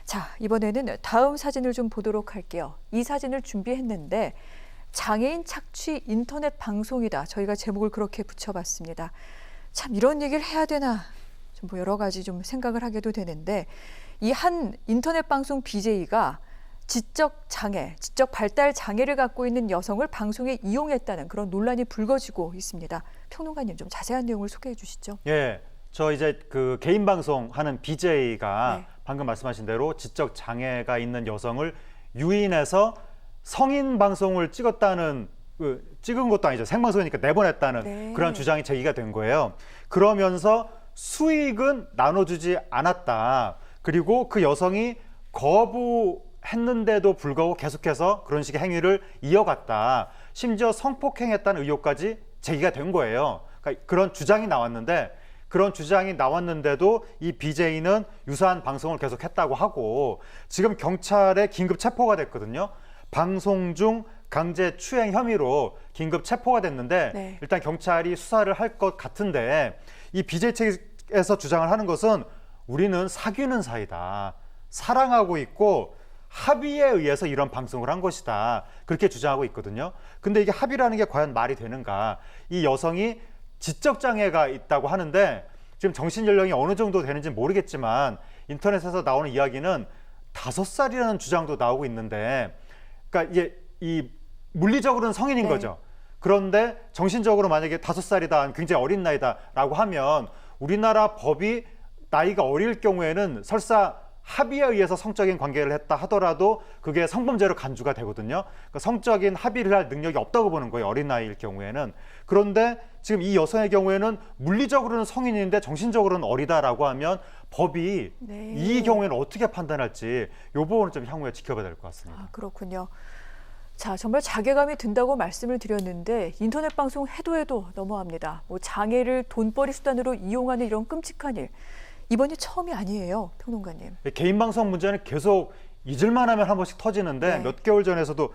자, 이번에는 다음 사진을 좀 보도록 할게요. 이 사진을 준비했는데 장애인 착취 인터넷 방송이다. 저희가 제목을 그렇게 붙여봤습니다. 참 이런 얘기를 해야 되나 좀 뭐 여러 가지 좀 생각을 하게도 되는데 이 한 인터넷 방송 BJ가 지적 발달 장애를 갖고 있는 여성을 방송에 이용했다는 그런 논란이 불거지고 있습니다. 평론가님 좀 자세한 내용을 소개해 주시죠. 예, 저 이제 그 개인 방송 하는 BJ가 네. 방금 말씀하신 대로 지적 장애가 있는 여성을 유인해서 성인 방송을 찍었다는 찍은 것도 아니죠. 생방송이니까 내보냈다는 네. 그런 주장이 제기가 된 거예요. 그러면서 수익은 나눠주지 않았다. 그리고 그 여성이 거부했는데도 불구하고 계속해서 그런 식의 행위를 이어갔다. 심지어 성폭행했다는 의혹까지 제기가 된 거예요. 그러니까 그런 주장이 나왔는데 그런 주장이 나왔는데도 이 BJ는 유사한 방송을 계속했다고 하고 지금 경찰에 긴급 체포가 됐거든요. 방송 중 강제 추행 혐의로 긴급 체포가 됐는데 네. 일단 경찰이 수사를 할 것 같은데 이 BJ 측에서 주장을 하는 것은 우리는 사귀는 사이다. 사랑하고 있고 합의에 의해서 이런 방송을 한 것이다. 그렇게 주장하고 있거든요. 근데 이게 합의라는 게 과연 말이 되는가? 이 여성이 지적 장애가 있다고 하는데 지금 정신 연령이 어느 정도 되는지 모르겠지만 인터넷에서 나오는 이야기는 5살이라는 주장도 나오고 있는데 그러니까 이게 이 물리적으로는 성인인 네. 거죠. 그런데 정신적으로 만약에 5살이다, 굉장히 어린 나이다라고 하면 우리나라 법이 나이가 어릴 경우에는 설사 합의에 의해서 성적인 관계를 했다 하더라도 그게 성범죄로 간주가 되거든요. 그러니까 성적인 합의를 할 능력이 없다고 보는 거예요. 어린 나이일 경우에는. 그런데 지금 이 여성의 경우에는 물리적으로는 성인인데 정신적으로는 어리다라고 하면 법이 네. 이 경우에는 어떻게 판단할지 이 부분을 좀 향후에 지켜봐야 될 것 같습니다. 아, 그렇군요. 자, 정말 자괴감이 든다고 말씀을 드렸는데 인터넷 방송 해도 너무합니다. 뭐 장애를 돈벌이 수단으로 이용하는 이런 끔찍한 일. 이번이 처음이 아니에요, 평론가님. 개인 방송 문제는 계속 잊을만 하면 한 번씩 터지는데 네. 몇 개월 전에도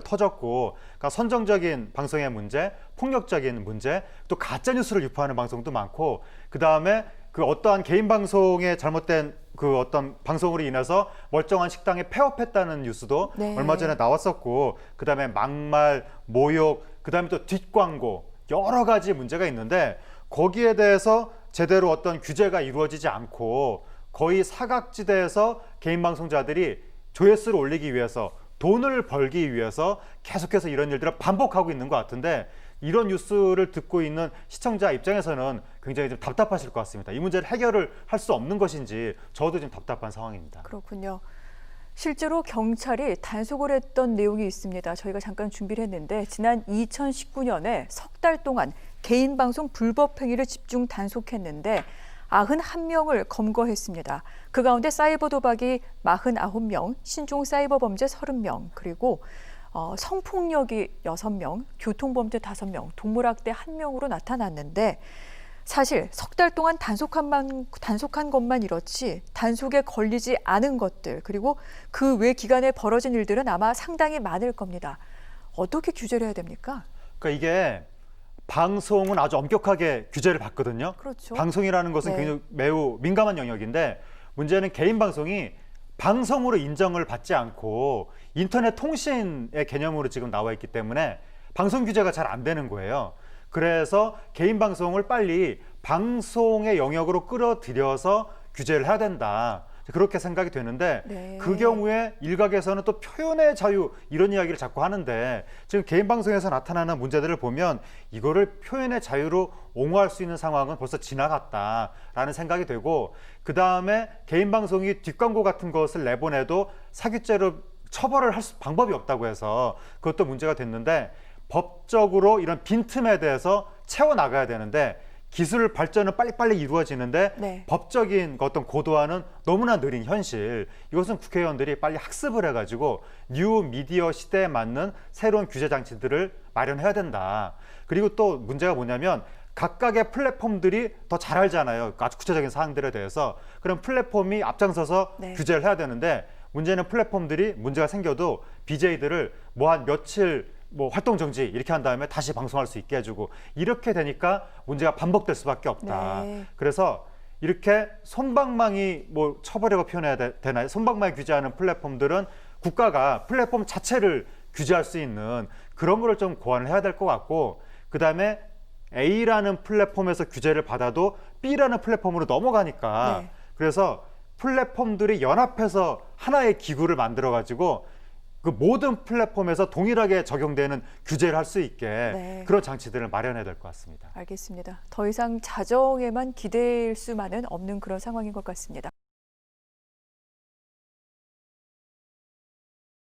터졌고 그러니까 선정적인 방송의 문제, 폭력적인 문제, 또 가짜 뉴스를 유포하는 방송도 많고 그다음에 그 어떠한 개인 방송의 잘못된 그 어떤 방송으로 인해서 멀쩡한 식당에 폐업했다는 뉴스도 네. 얼마 전에 나왔었고 그다음에 막말, 모욕, 그다음에 또 뒷광고 여러 가지 문제가 있는데 거기에 대해서 제대로 어떤 규제가 이루어지지 않고 거의 사각지대에서 개인 방송자들이 조회수를 올리기 위해서 돈을 벌기 위해서 계속해서 이런 일들을 반복하고 있는 것 같은데 이런 뉴스를 듣고 있는 시청자 입장에서는 굉장히 좀 답답하실 것 같습니다. 이 문제를 해결을 할 수 없는 것인지 저도 좀 답답한 상황입니다. 그렇군요. 실제로 경찰이 단속을 했던 내용이 있습니다. 저희가 잠깐 준비를 했는데 지난 2019년에 석 달 동안 개인 방송 불법 행위를 집중 단속했는데 91명을 검거했습니다. 그 가운데 사이버 도박이 49명, 신종 사이버 범죄 30명, 그리고 성폭력이 6명, 교통범죄 5명, 동물학대 1명으로 나타났는데 사실 석 달 동안 단속한 것만 이렇지 단속에 걸리지 않은 것들 그리고 그 외 기간에 벌어진 일들은 아마 상당히 많을 겁니다. 어떻게 규제를 해야 됩니까? 그러니까 이게 방송은 아주 엄격하게 규제를 받거든요. 그렇죠. 방송이라는 것은 네. 굉장히 매우 민감한 영역인데 문제는 개인 방송이 방송으로 인정을 받지 않고 인터넷 통신의 개념으로 지금 나와 있기 때문에 방송 규제가 잘 안 되는 거예요. 그래서 개인 방송을 빨리 방송의 영역으로 끌어들여서 규제를 해야 된다. 그렇게 생각이 되는데 네. 그 경우에 일각에서는 또 표현의 자유 이런 이야기를 자꾸 하는데 지금 개인 방송에서 나타나는 문제들을 보면 이거를 표현의 자유로 옹호할 수 있는 상황은 벌써 지나갔다라는 생각이 되고 그 다음에 개인 방송이 뒷광고 같은 것을 내보내도 사규죄로 처벌을 할 방법이 없다고 해서 그것도 문제가 됐는데 법적으로 이런 빈틈에 대해서 채워나가야 되는데 기술 발전은 빨리빨리 이루어지는데 네. 법적인 어떤 고도화는 너무나 느린 현실. 이것은 국회의원들이 빨리 학습을 해가지고 뉴 미디어 시대에 맞는 새로운 규제 장치들을 마련해야 된다. 그리고 또 문제가 뭐냐면 각각의 플랫폼들이 더 잘 알잖아요. 아주 구체적인 사항들에 대해서. 그럼 플랫폼이 앞장서서 네. 규제를 해야 되는데 문제는 플랫폼들이 문제가 생겨도 BJ들을 뭐 한 며칠 뭐 활동 정지 이렇게 한 다음에 다시 방송할 수 있게 해주고 이렇게 되니까 문제가 반복될 수밖에 없다. 네. 그래서 이렇게 솜방망이 뭐 처벌이라고 표현해야 되나요? 솜방망이 규제하는 플랫폼들은 국가가 플랫폼 자체를 규제할 수 있는 그런 거를 좀 고안을 해야 될 것 같고, 그다음에 A라는 플랫폼에서 규제를 받아도 B라는 플랫폼으로 넘어가니까 네. 그래서 플랫폼들이 연합해서 하나의 기구를 만들어 가지고 그 모든 플랫폼에서 동일하게 적용되는 규제를 할 수 있게 네. 그런 장치들을 마련해야 될 것 같습니다. 알겠습니다. 더 이상 자정에만 기댈 수만은 없는 그런 상황인 것 같습니다.